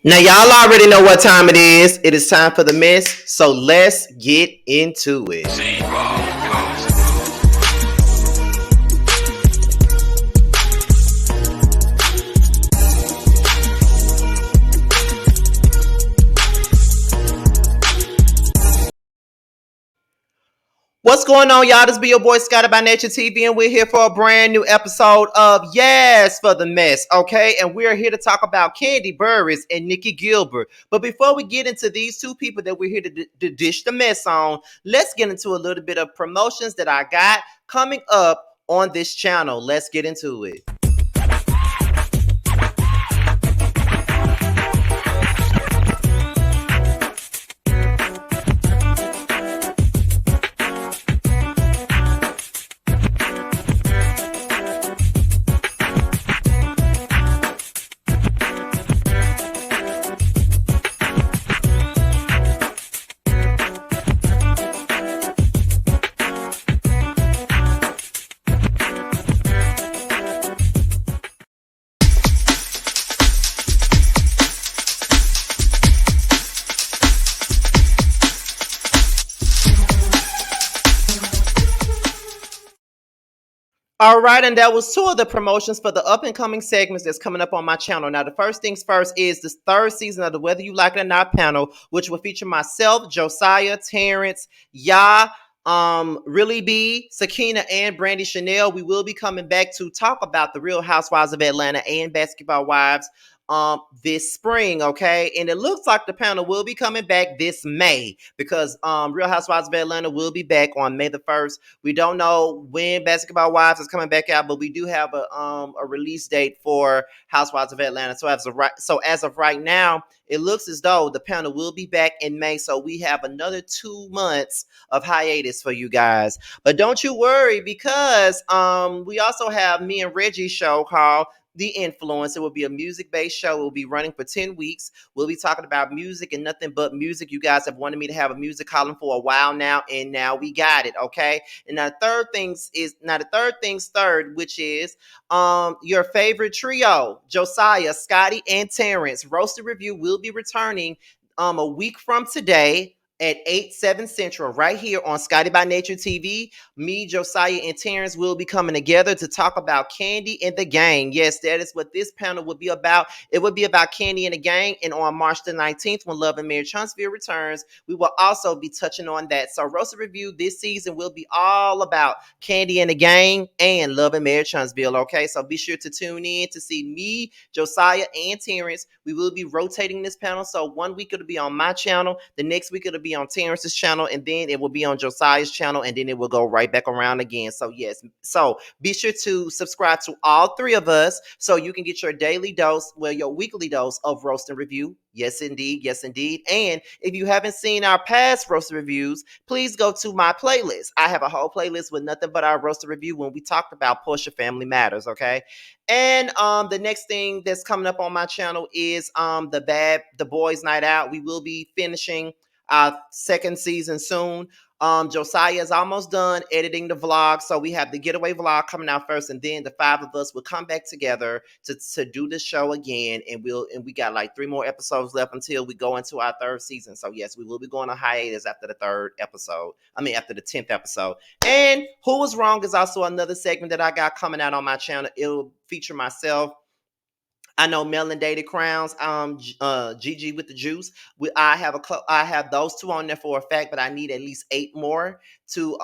Now, y'all already know what time it is. It is time for the mess. So let's get into it. What's going on, y'all? This be your boy Scotty by Nature TV, and we're here for a brand new episode of Yes for the Mess, okay? And we're here to talk about Kandi, Burruss, and Nikki Gilbert. But before we get into these two people that we're here to dish the mess on, let's get into a little bit of promotions that I got coming up on this channel. Let's get into it. All right, and that was two of the promotions for the up and coming segments that's coming up on my channel. Now, the first things first is the third season of the Whether You Like It or Not panel, which will feature myself, Josiah, Terrence, Really B, Sakina, and Brandy Chanel. We will be coming back to talk about the Real Housewives of Atlanta and Basketball Wives this spring, okay? And it looks like the panel will be coming back this May because Real Housewives of Atlanta will be back on May the 1st. We don't know when Basketball Wives is coming back out, but we do have a release date for Housewives of Atlanta. So as of right now, it looks as though the panel will be back in May. So we have another 2 months of hiatus for you guys. But don't you worry because we also have me and Reggie's show called the Influence. It will be a music-based show. It will be running for 10 weeks. We'll be talking about music and nothing but music. You guys have wanted me to have a music column for a while now, and now we got it, okay? And now the third things third, which is your favorite trio, Josiah, Scotty, and Terrence. Roasted Review will be returning a week from today at 8/7 Central, right here on Scotty by Nature TV. Me, Josiah, and Terrence will be coming together to talk about Kandi and the gang. Yes, that is what this panel would be about. It would be about Kandi and the gang. And on March the 19th, when Love and Marriage Huntsville returns, we will also be touching on that. So Roasted Review this season will be all about Kandi and the gang and Love and Marriage Huntsville, okay? So be sure to tune in to see me, Josiah, and Terrence. We will be rotating this panel. So one week it'll be on my channel, the next week it'll be on Terrence's channel, and then it will be on Josiah's channel, and then it will go right back around again. So yes, so be sure to subscribe to all three of us so you can get your daily dose, well, your weekly dose of roast and review. Yes, indeed. Yes, indeed. And if you haven't seen our past roast reviews, please go to my playlist. I have a whole playlist with nothing but our roast review when we talked about Portia Family Matters, okay? And the next thing that's coming up on my channel is the Boys Night Out. We will be finishing our second season soon. Josiah is almost done editing the vlog, so we have the getaway vlog coming out first, and then the five of us will come back together to do the show again, and we got like 3 more episodes left until we go into our third season. So yes, we will be going on hiatus after the third episode. I mean, after the 10th episode. And Who Was Wrong is also another segment that I got coming out on my channel. It'll feature myself. I know Melon Dated Crowns, Gigi with the Juice. I have those two on there for a fact, but I need at least 8 more to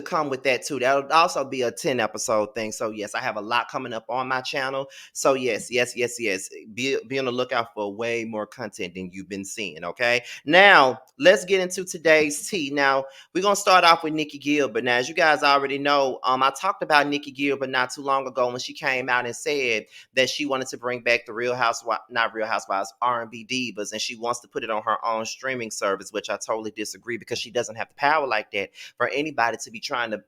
come with that too. That'll also be a 10 episode thing. So yes, I have a lot coming up on my channel. So yes. Be on the lookout for way more content than you've been seeing. Okay. Now let's get into today's tea. Now we're gonna start off with Nikki Gilbert. Now, as you guys already know, I talked about Nikki Gilbert not too long ago when she came out and said that she wanted to bring back the Real Housewives, not Real Housewives, R&B divas, and she wants to put it on her own streaming service, which I totally disagree because she doesn't have the power like that for anybody anybody to be trying to,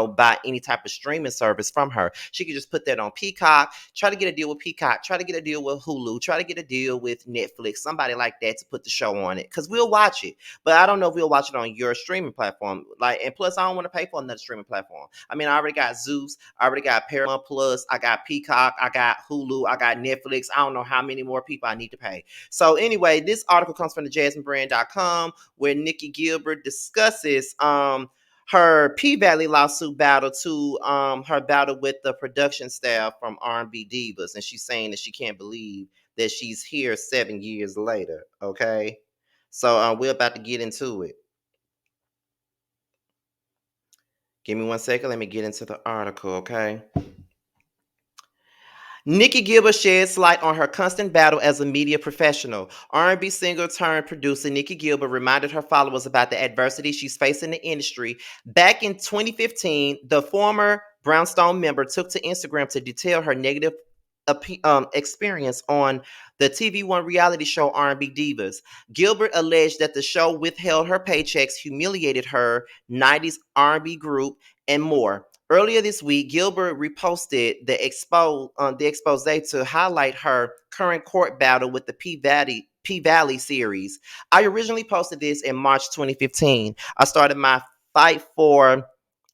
buy any type of streaming service from her. She could just put that on Peacock, try to get a deal with Peacock, try to get a deal with Hulu, try to get a deal with Netflix, somebody like that to put the show on it. Because we'll watch it. But I don't know if we'll watch it on your streaming platform. And plus, I don't want to pay for another streaming platform. I mean, I already got Zeus, I already got Paramount Plus, I got Peacock, I got Hulu, I got Netflix. I don't know how many more people I need to pay. So anyway, this article comes from the JasmineBrand.com, where Nikki Gilbert discusses her P-Valley lawsuit battle to her battle with the production staff from R&B Divas, and she's saying that she can't believe that she's here 7 years later. Okay, so we're about to get into it. Give me 1 second. Let me get into the article. Okay. Nikki Gilbert sheds light on her constant battle as a media professional. R&B singer turned producer Nikki Gilbert reminded her followers about the adversity she's faced in the industry. Back in 2015, the former Brownstone member took to Instagram to detail her negative experience on the TV One reality show R&B Divas. Gilbert alleged that the show withheld her paychecks, humiliated her 90s R&B group, and more. Earlier this week, Gilbert reposted the expose to highlight her current court battle with the P-Valley series. I originally posted this in March 2015. I started my fight for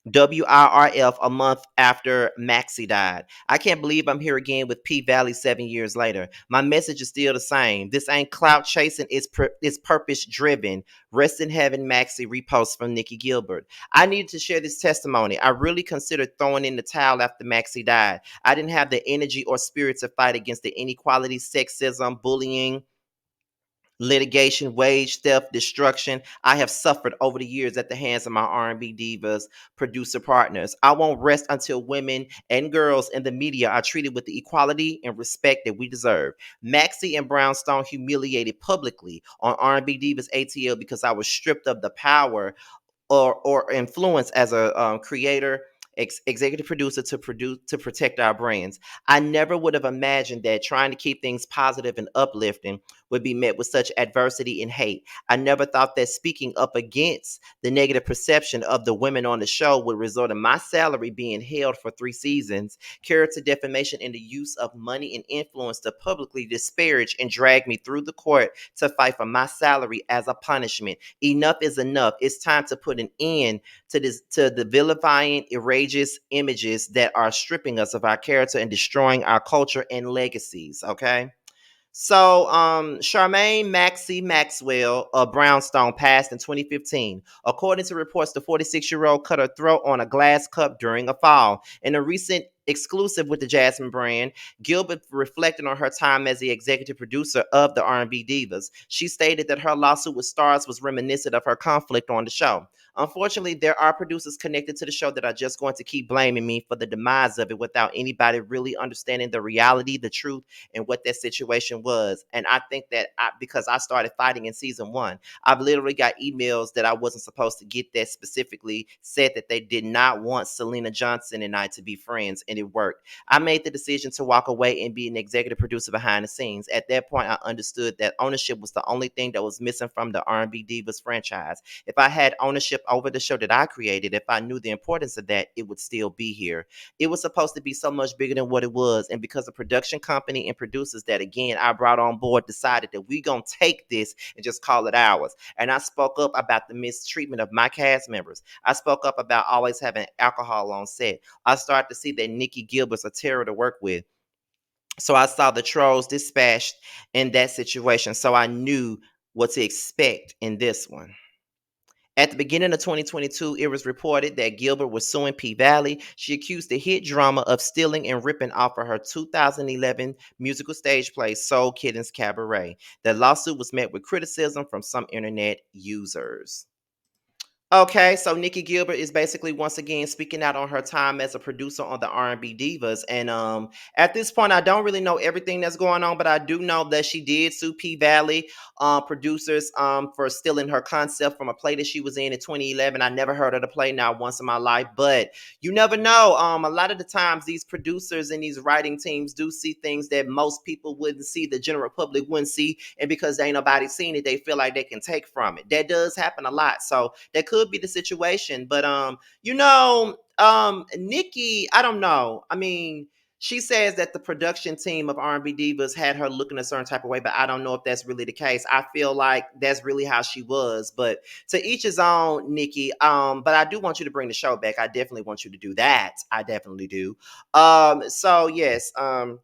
WIRF a month after Maxie died. I can't believe I'm here again with P-Valley 7 years later. My message is still the same. This ain't clout chasing, it's purpose driven. Rest in heaven, Maxie. Repost from Nikki Gilbert. I needed to share this testimony. I really considered throwing in the towel after Maxie died. I didn't have the energy or spirit to fight against the inequality, sexism, bullying, litigation, wage theft, destruction I have suffered over the years at the hands of my R&B divas producer partners. I won't rest until women and girls in the media are treated with the equality and respect that we deserve. Maxie and Brownstone humiliated publicly on R&B Divas ATL because I was stripped of the power or influence as a creator, executive producer to protect our brands. I never would have imagined that trying to keep things positive and uplifting would be met with such adversity and hate. I never thought that speaking up against the negative perception of the women on the show would result in my salary being held for 3 seasons, character defamation, and the use of money and influence to publicly disparage and drag me through the court to fight for my salary as a punishment. Enough is enough. It's time to put an end to the vilifying, outrageous images that are stripping us of our character and destroying our culture and legacies. Okay. So, Charmaine Maxie Maxwell of Brownstone passed in 2015. According to reports, the 46-year-old cut her throat on a glass cup during a fall. In a recent exclusive with the Jasmine brand, Gilbert reflected on her time as the executive producer of the R&B Divas. She stated that her lawsuit with Stars was reminiscent of her conflict on the show. Unfortunately, there are producers connected to the show that are just going to keep blaming me for the demise of it without anybody really understanding the reality, the truth, and what that situation was. And I think that because I started fighting in season 1, I've literally got emails that I wasn't supposed to get that specifically said that they did not want Selena Johnson and I to be friends, and it worked. I made the decision to walk away and be an executive producer behind the scenes. At that point, I understood that ownership was the only thing that was missing from the R&B Divas franchise. If I had ownership over the show that I created, if I knew the importance of that, it would still be here. It was supposed to be so much bigger than what it was, and because the production company and producers that again I brought on board decided that we gonna take this and just call it ours. And I spoke up about the mistreatment of my cast members. I spoke up about always having alcohol on set. I started to see that Nikki Gilbert's a terror to work with. So I saw the trolls dispatched in that situation. So I knew what to expect in this one. At the beginning of 2022, it was reported that Gilbert was suing P-Valley. She accused the hit drama of stealing and ripping off of her 2011 musical stage play, Soul Kittens Cabaret. The lawsuit was met with criticism from some internet users. Okay, so Nikki Gilbert is basically once again speaking out on her time as a producer on the R&B Divas, and at this point, I don't really know everything that's going on, but I do know that she did sue P-Valley producers for stealing her concept from a play that she was in 2011. I never heard of the play, not once in my life, but you never know. A lot of the times, these producers and these writing teams do see things that most people wouldn't see, the general public wouldn't see, and because ain't nobody seen it, they feel like they can take from it. That does happen a lot, so that could could be the situation. But Nikki, I don't know. I mean, she says that the production team of R&B Divas had her looking a certain type of way, but I don't know if that's really the case. I feel like that's really how she was. But to each his own, Nikki. But I do want you to bring the show back. I definitely want you to do that. I definitely do. So yes. My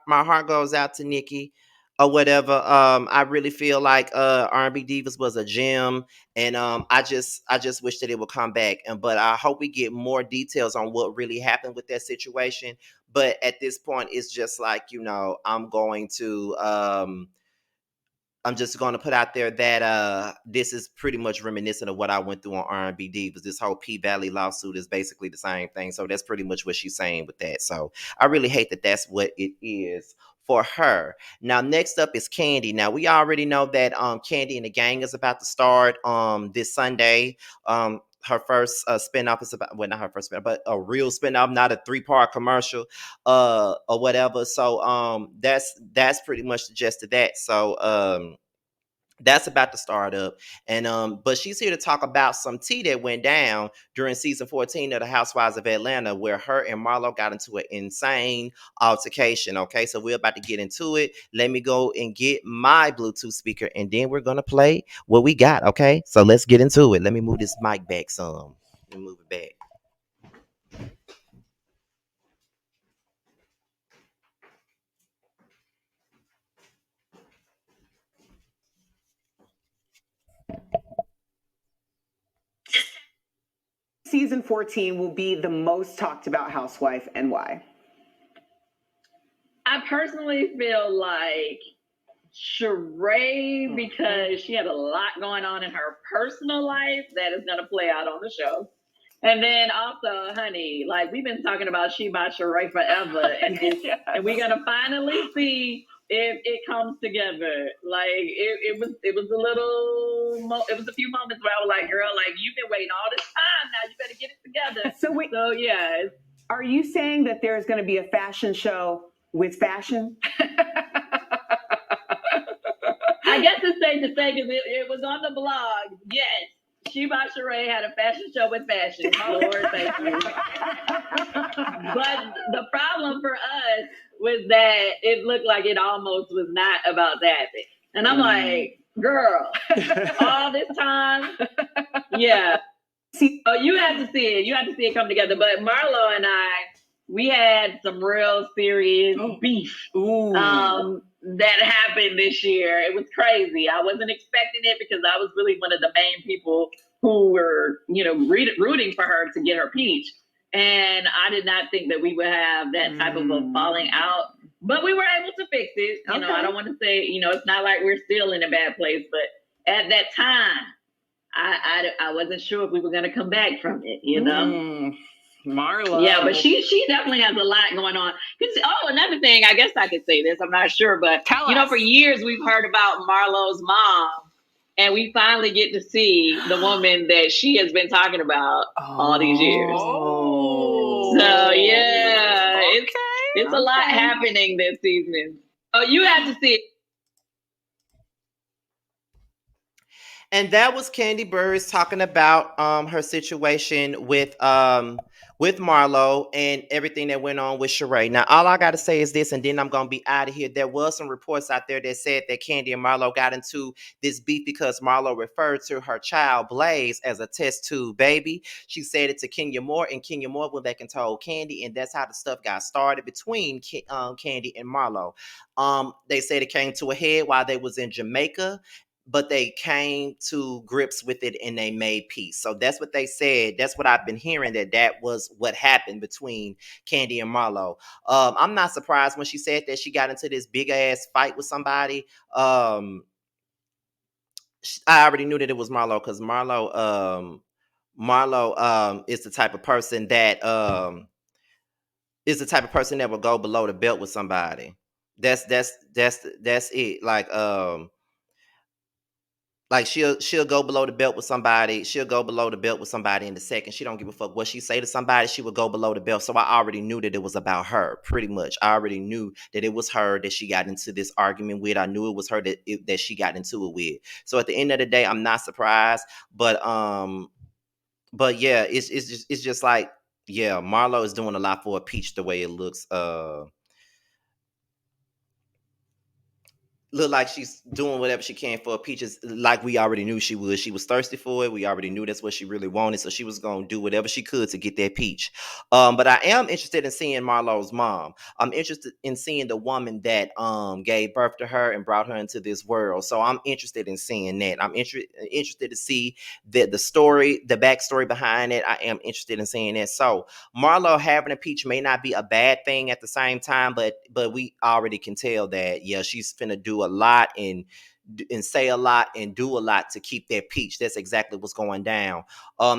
heart goes out to Nikki or whatever. I really feel like R&B Divas was a gem, and I just wish that it would come back. And but I hope we get more details on what really happened with that situation. But at this point, it's just like, I'm just going to put out there that this is pretty much reminiscent of what I went through on R&B Divas. This whole P Valley lawsuit is basically the same thing. So that's pretty much what she's saying with that. So I really hate that that's what it is for her. Now next up is Kandi. Now we already know that Kandi and the Gang is about to start this Sunday. Her first spinoff is about, well, not her first spinoff, but a real spinoff, not a 3-part commercial or whatever. So that's pretty much the gist of that. So that's about to start up. And but she's here to talk about some tea that went down during season 14 of the Housewives of Atlanta, where her and Marlo got into an insane altercation. Okay, so we're about to get into it. Let me go and get my Bluetooth speaker, and then we're gonna play what we got. Okay, so let's get into it. Let me move this mic back some. Let me move it back. Season 14 will be the most talked about housewife, and why? I personally feel like Sheree, because she had a lot going on in her personal life that is going to play out on the show. And then also, honey, like we've been talking about She by Sheree forever, and yes. And we're gonna finally see if it comes together. Like it was a little, it was a few moments where I was like, girl, like you've been waiting all this time, now you better get it together. So yeah. Are you saying that there's going to be a fashion show with fashion? I guess it's safe to say because it was on the blog. Yes. She by Sheree had a fashion show with fashion. Lord, thank you. But the problem for us was that it looked like it almost was not about that. And I'm like, girl, all this time. Yeah. Oh, you had to see it. You had to see it come together. But Marlo and I, we had some real serious beef. That happened this year. It was crazy. I wasn't expecting it because I was really one of the main people who were, rooting for her to get her peach. And I did not think that we would have that type of a falling out. But we were able to fix it. You know, I don't want to say, it's not like we're still in a bad place. But at that time, I wasn't sure if we were going to come back from it, Marlo. Yeah, but she definitely has a lot going on. Another thing, I guess I could say this, I'm not sure, but for years we've heard about Marlo's mom, and we finally get to see the woman that she has been talking about all these years. So yeah, it's a lot happening this season. Oh, you have to see it. And that was Kandi Burruss talking about her situation with Marlo and everything that went on with Sheree. Now, all I gotta say is this, and then I'm gonna be out of here. There was some reports out there that said that Kandi and Marlo got into this beef because Marlo referred to her child Blaze as a test tube baby. She said it to Kenya Moore, and Kenya Moore went back and told Kandi, and that's how the stuff got started between Kandi and Marlo. They said it came to a head while they was in Jamaica, but they came to grips with it and they made peace. So that's what they said. That's what I've been hearing, that was what happened between Kandi and Marlo. I'm not surprised when she said that she got into this big ass fight with somebody. I already knew that it was Marlo because Marlo is the type of person that will go below the belt with somebody. That's it. Like Like she'll go below the belt with somebody. She'll go below the belt with somebody in the second. She don't give a fuck what she say to somebody. She would go below the belt. So I already knew that it was about her. Pretty much, I already knew that it was her that she got into this argument with. I knew it was her that she got into it with. So at the end of the day, I'm not surprised. But yeah, it's just like, yeah, Marlo is doing a lot for a peach the way it looks. Look like she's doing whatever she can for Peaches, like we already knew she would. She was thirsty for it. We already knew that's what she really wanted, so she was gonna do whatever she could to get that peach. But I am interested in seeing Marlo's mom. I'm interested in seeing the woman that gave birth to her and brought her into this world. So I'm interested in seeing that. I'm interested to see the story, the backstory behind it. I am interested in seeing that. So Marlo having a peach may not be a bad thing at the same time, but we already can tell that, yeah, she's finna do a lot and say a lot and do a lot to keep that peach. That's exactly what's going down.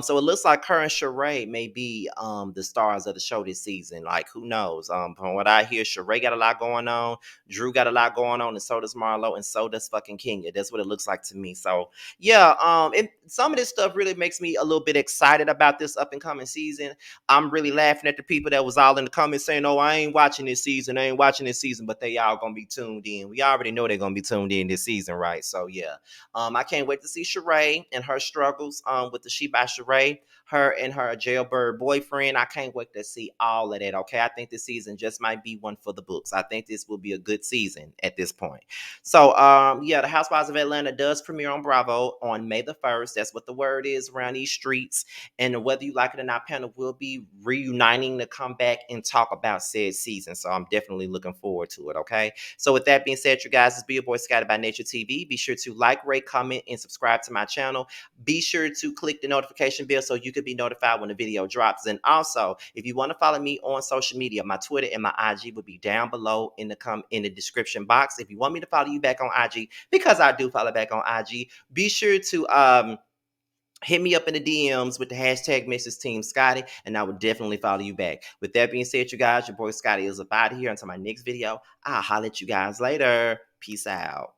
So it looks like her and Sheree may be the stars of the show this season. Like, who knows? From what I hear, Sheree got a lot going on, Drew got a lot going on, and so does Marlo, and so does fucking Kenya. That's what it looks like to me. So yeah, some of this stuff really makes me a little bit excited about this up and coming season. I'm really laughing at the people that was all in the comments saying, "Oh, I ain't watching this season. I ain't watching this season," but they all gonna be tuned in. We already know they're gonna be tuned in this season, right? So yeah, I can't wait to see Sheree and her struggles with the She by Sheree, her and her jailbird boyfriend. I can't wait to see all of that. Okay, I think this season just might be one for the books. I think this will be a good season at this point. So yeah, the Housewives of Atlanta does premiere on Bravo on May the 1st. That's what the word is around these streets. And whether you like it or not, panel will be reuniting to come back and talk about said season. So I'm definitely looking forward to it. Okay. So with that being said, you guys, it's Be Your Boy Scotty by Nature TV. Be sure to like, rate, comment, and subscribe to my channel. Be sure to click the notification bell so you can be notified when the video drops. And also, if you want to follow me on social media, my Twitter and my IG will be down below in the description box. If you want me to follow you back on IG, because I do follow back on IG, be sure to hit me up in the DMs with the hashtag Mrs. Team Scotty, and I will definitely follow you back. With that being said, you guys, your boy Scotty is up out of here. Until my next video, I'll holler at you guys later. Peace out.